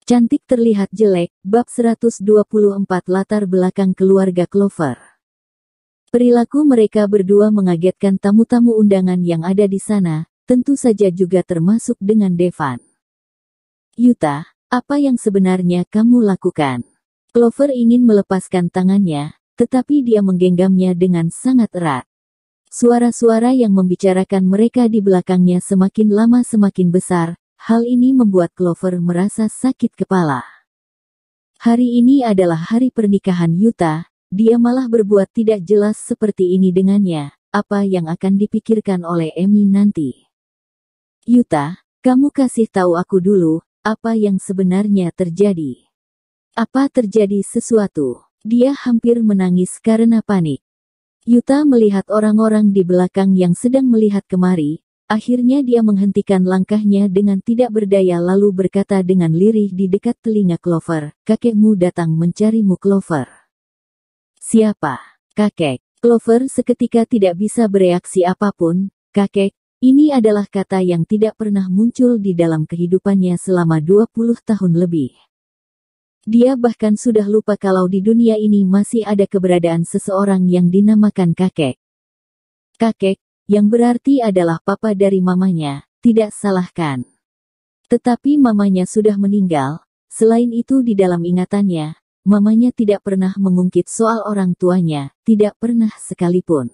Cantik terlihat jelek, bab 124 latar belakang keluarga Clover. Perilaku mereka berdua mengagetkan tamu-tamu undangan yang ada di sana, tentu saja juga termasuk dengan Devan. Yuta, apa yang sebenarnya kamu lakukan? Clover ingin melepaskan tangannya, tetapi dia menggenggamnya dengan sangat erat. Suara-suara yang membicarakan mereka di belakangnya semakin lama semakin besar. Hal ini membuat Clover merasa sakit kepala. Hari ini adalah hari pernikahan Yuta, dia malah berbuat tidak jelas seperti ini dengannya. Apa yang akan dipikirkan oleh Emi nanti? Yuta, kamu kasih tahu aku dulu, apa yang sebenarnya terjadi? Apa terjadi sesuatu? Dia hampir menangis karena panik. Yuta melihat orang-orang di belakang yang sedang melihat kemari. Akhirnya dia menghentikan langkahnya dengan tidak berdaya lalu berkata dengan lirih di dekat telinga Clover, kakekmu datang mencarimu Clover. Siapa? Kakek. Clover seketika tidak bisa bereaksi apapun. Kakek, ini adalah kata yang tidak pernah muncul di dalam kehidupannya selama 20 tahun lebih. Dia bahkan sudah lupa kalau di dunia ini masih ada keberadaan seseorang yang dinamakan kakek. Kakek, yang berarti adalah papa dari mamanya, tidak salahkan. Tetapi mamanya sudah meninggal, selain itu di dalam ingatannya, mamanya tidak pernah mengungkit soal orang tuanya, tidak pernah sekalipun.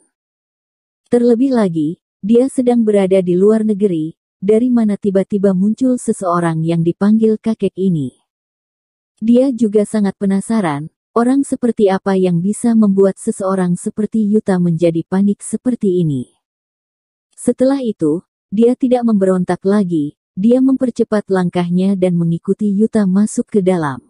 Terlebih lagi, dia sedang berada di luar negeri, dari mana tiba-tiba muncul seseorang yang dipanggil kakek ini. Dia juga sangat penasaran, orang seperti apa yang bisa membuat seseorang seperti Yuta menjadi panik seperti ini. Setelah itu, dia tidak memberontak lagi, dia mempercepat langkahnya dan mengikuti Yuta masuk ke dalam.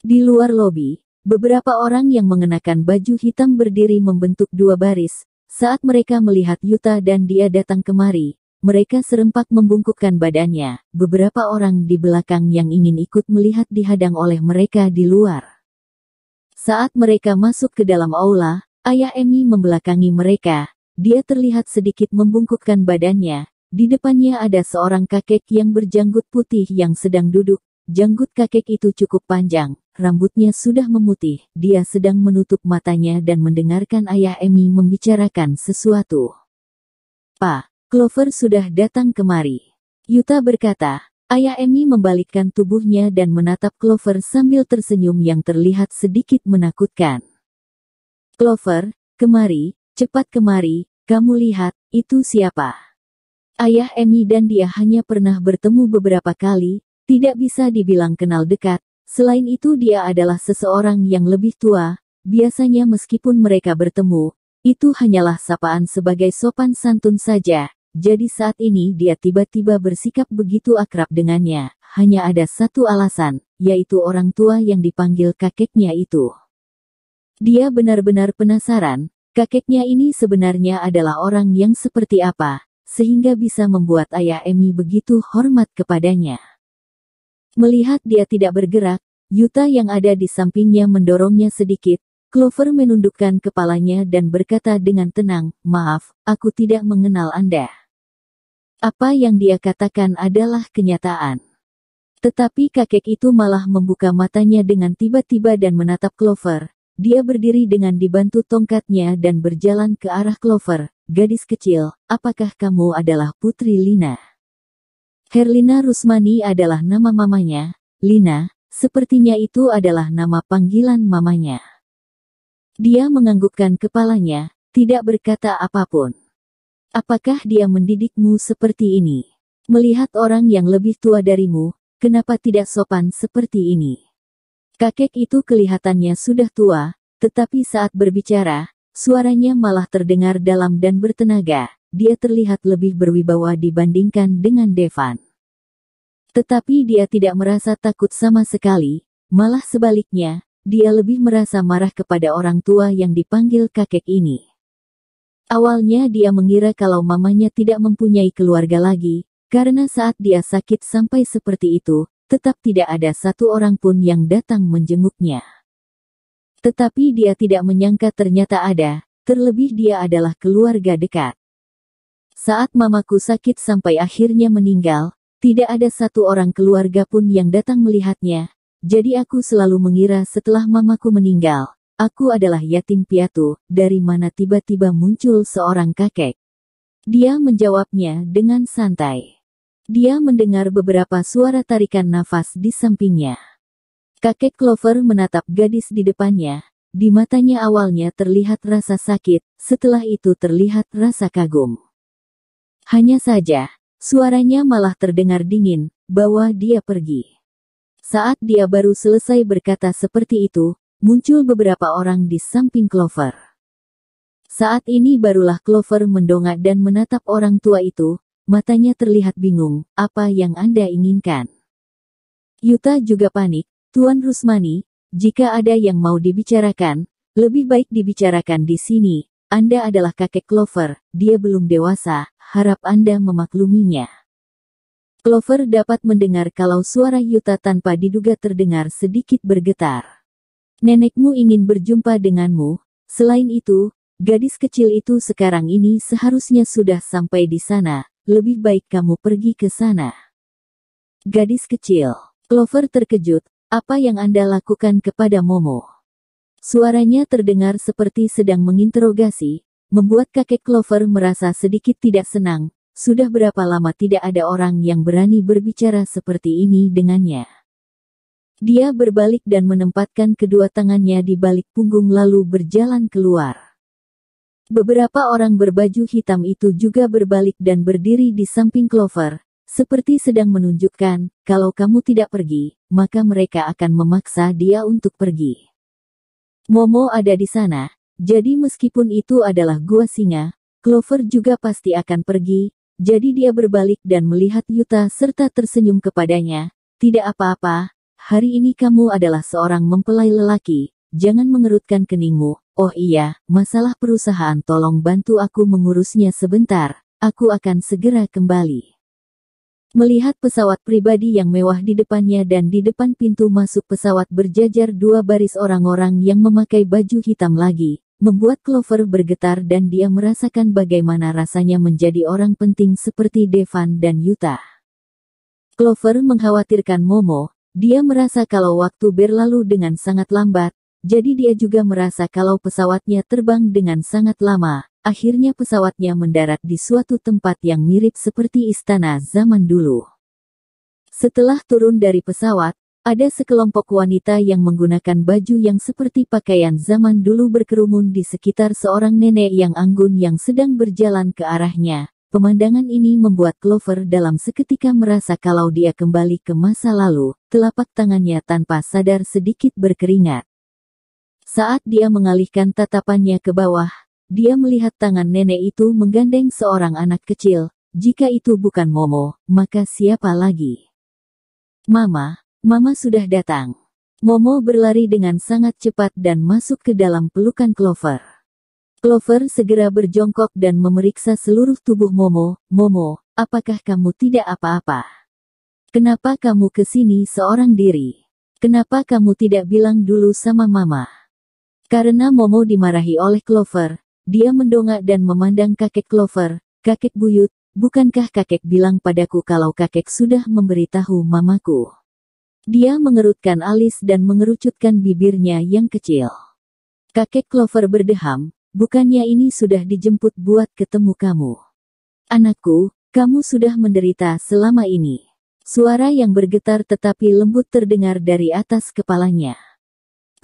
Di luar lobi, beberapa orang yang mengenakan baju hitam berdiri membentuk dua baris. Saat mereka melihat Yuta dan dia datang kemari, mereka serempak membungkukkan badannya. Beberapa orang di belakang yang ingin ikut melihat dihadang oleh mereka di luar. Saat mereka masuk ke dalam aula, ayah Emi membelakangi mereka. Dia terlihat sedikit membungkukkan badannya. Di depannya ada seorang kakek yang berjanggut putih yang sedang duduk. Janggut kakek itu cukup panjang, rambutnya sudah memutih. Dia sedang menutup matanya dan mendengarkan ayah Emi membicarakan sesuatu. Pak, Clover sudah datang kemari. Yuta berkata. Ayah Emi membalikkan tubuhnya dan menatap Clover sambil tersenyum yang terlihat sedikit menakutkan. Clover, kemari, cepat kemari, kamu lihat, itu siapa? Ayah Emi dan dia hanya pernah bertemu beberapa kali, tidak bisa dibilang kenal dekat, selain itu dia adalah seseorang yang lebih tua, biasanya meskipun mereka bertemu, itu hanyalah sapaan sebagai sopan santun saja. Jadi saat ini dia tiba-tiba bersikap begitu akrab dengannya, hanya ada satu alasan, yaitu orang tua yang dipanggil kakeknya itu. Dia benar-benar penasaran, kakeknya ini sebenarnya adalah orang yang seperti apa, sehingga bisa membuat ayah Emi begitu hormat kepadanya. Melihat dia tidak bergerak, Yuta yang ada di sampingnya mendorongnya sedikit. Clover menundukkan kepalanya dan berkata dengan tenang, maaf, aku tidak mengenal Anda. Apa yang dia katakan adalah kenyataan. Tetapi kakek itu malah membuka matanya dengan tiba-tiba dan menatap Clover. Dia berdiri dengan dibantu tongkatnya dan berjalan ke arah Clover. Gadis kecil, apakah kamu adalah Putri Lina? Herlina Rusmani adalah nama mamanya. Lina, sepertinya itu adalah nama panggilan mamanya. Dia menganggukkan kepalanya, tidak berkata apapun. Apakah dia mendidikmu seperti ini? Melihat orang yang lebih tua darimu, kenapa tidak sopan seperti ini? Kakek itu kelihatannya sudah tua, tetapi saat berbicara, suaranya malah terdengar dalam dan bertenaga. Dia terlihat lebih berwibawa dibandingkan dengan Devan. Tetapi dia tidak merasa takut sama sekali, malah sebaliknya. Dia lebih merasa marah kepada orang tua yang dipanggil kakek ini. Awalnya dia mengira kalau mamanya tidak mempunyai keluarga lagi, karena saat dia sakit sampai seperti itu, tetap tidak ada satu orang pun yang datang menjenguknya. Tetapi dia tidak menyangka ternyata ada, terlebih dia adalah keluarga dekat. Saat mamaku sakit sampai akhirnya meninggal, Tidak ada satu orang keluarga pun yang datang melihatnya. Jadi aku selalu mengira setelah mamaku meninggal, aku adalah yatim piatu, dari mana tiba-tiba muncul seorang kakek. Dia menjawabnya dengan santai. Dia mendengar beberapa suara tarikan nafas di sampingnya. Kakek Clover menatap gadis di depannya. Di matanya awalnya terlihat rasa sakit, setelah itu terlihat rasa kagum. Hanya saja, suaranya malah terdengar dingin, bahwa dia pergi. Saat dia baru selesai berkata seperti itu, muncul beberapa orang di samping Clover. Saat ini barulah Clover mendongak dan menatap orang tua itu, matanya terlihat bingung, apa yang Anda inginkan? Yuta juga panik, Tuan Rusmani, jika ada yang mau dibicarakan, lebih baik dibicarakan di sini. Anda adalah kakek Clover, dia belum dewasa, harap Anda memakluminya. Clover dapat mendengar kalau suara Yuta tanpa diduga terdengar sedikit bergetar. Nenekmu ingin berjumpa denganmu, selain itu, gadis kecil itu sekarang ini seharusnya sudah sampai di sana, lebih baik kamu pergi ke sana. Gadis kecil. Clover terkejut, apa yang Anda lakukan kepada Momo? Suaranya terdengar seperti sedang menginterogasi, membuat kakek Clover merasa sedikit tidak senang. Sudah berapa lama tidak ada orang yang berani berbicara seperti ini dengannya. Dia berbalik dan menempatkan kedua tangannya di balik punggung lalu berjalan keluar. Beberapa orang berbaju hitam itu juga berbalik dan berdiri di samping Clover, seperti sedang menunjukkan, kalau kamu tidak pergi, maka mereka akan memaksa dia untuk pergi. Momo ada di sana, jadi meskipun itu adalah gua singa, Clover juga pasti akan pergi. Jadi dia berbalik dan melihat Yuta serta tersenyum kepadanya. Tidak apa-apa, hari ini kamu adalah seorang mempelai lelaki, jangan mengerutkan keningmu. Oh iya, masalah perusahaan tolong bantu aku mengurusnya sebentar, aku akan segera kembali. Melihat pesawat pribadi yang mewah di depannya dan di depan pintu masuk pesawat berjajar dua baris orang-orang yang memakai baju hitam lagi, membuat Clover bergetar dan dia merasakan bagaimana rasanya menjadi orang penting seperti Devan dan Yuta. Clover mengkhawatirkan Momo, dia merasa kalau waktu berlalu dengan sangat lambat, jadi dia juga merasa kalau pesawatnya terbang dengan sangat lama. Akhirnya pesawatnya mendarat di suatu tempat yang mirip seperti istana zaman dulu. Setelah turun dari pesawat, ada sekelompok wanita yang menggunakan baju yang seperti pakaian zaman dulu berkerumun di sekitar seorang nenek yang anggun yang sedang berjalan ke arahnya. Pemandangan ini membuat Clover dalam seketika merasa kalau dia kembali ke masa lalu, telapak tangannya tanpa sadar sedikit berkeringat. Saat dia mengalihkan tatapannya ke bawah, dia melihat tangan nenek itu menggandeng seorang anak kecil. Jika itu bukan Momo, maka siapa lagi? Mama. Mama sudah datang. Momo berlari dengan sangat cepat dan masuk ke dalam pelukan Clover. Clover segera berjongkok dan memeriksa seluruh tubuh Momo. Momo, apakah kamu tidak apa-apa? Kenapa kamu ke sini seorang diri? Kenapa kamu tidak bilang dulu sama Mama? Karena Momo dimarahi oleh Clover, dia mendongak dan memandang kakek Clover. Kakek buyut, bukankah kakek bilang padaku kalau kakek sudah memberitahu mamaku? Dia mengerutkan alis dan mengerucutkan bibirnya yang kecil. Kakek Clover berdeham, bukannya ini sudah dijemput buat ketemu kamu? Anakku, kamu sudah menderita selama ini. Suara yang bergetar tetapi lembut terdengar dari atas kepalanya.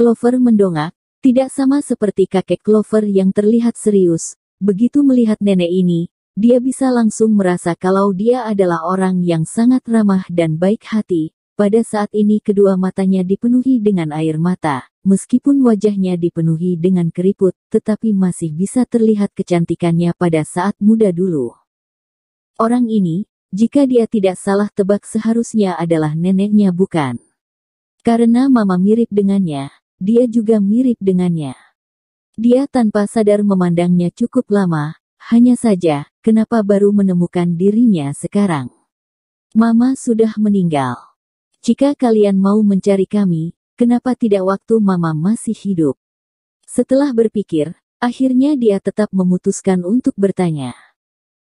Clover mendongak, tidak sama seperti kakek Clover yang terlihat serius. Begitu melihat nenek ini, dia bisa langsung merasa kalau dia adalah orang yang sangat ramah dan baik hati. Pada saat ini kedua matanya dipenuhi dengan air mata, meskipun wajahnya dipenuhi dengan keriput, tetapi masih bisa terlihat kecantikannya pada saat muda dulu. Orang ini, jika dia tidak salah tebak seharusnya adalah neneknya bukan? Karena mama mirip dengannya, dia juga mirip dengannya. Dia tanpa sadar memandangnya cukup lama, hanya saja, kenapa baru menemukan dirinya sekarang? Mama sudah meninggal. Jika kalian mau mencari kami, kenapa tidak waktu Mama masih hidup? Setelah berpikir, akhirnya dia tetap memutuskan untuk bertanya.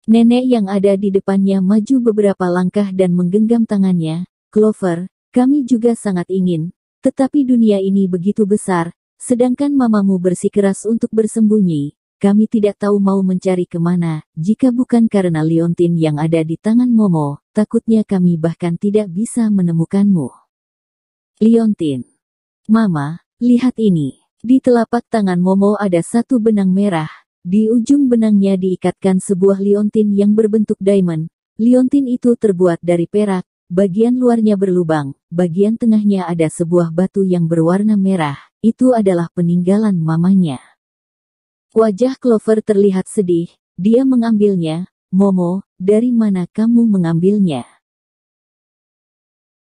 Nenek yang ada di depannya maju beberapa langkah dan menggenggam tangannya. Clover, kami juga sangat ingin. Tetapi dunia ini begitu besar, sedangkan mamamu bersikeras untuk bersembunyi. Kami tidak tahu mau mencari kemana, jika bukan karena liontin yang ada di tangan Momo, takutnya kami bahkan tidak bisa menemukanmu. Liontin. Mama, lihat ini. Di telapak tangan Momo ada satu benang merah. Di ujung benangnya diikatkan sebuah liontin yang berbentuk diamond. Liontin itu terbuat dari perak, bagian luarnya berlubang, bagian tengahnya ada sebuah batu yang berwarna merah. Itu adalah peninggalan mamanya. Wajah Clover terlihat sedih, dia mengambilnya. Momo, dari mana kamu mengambilnya?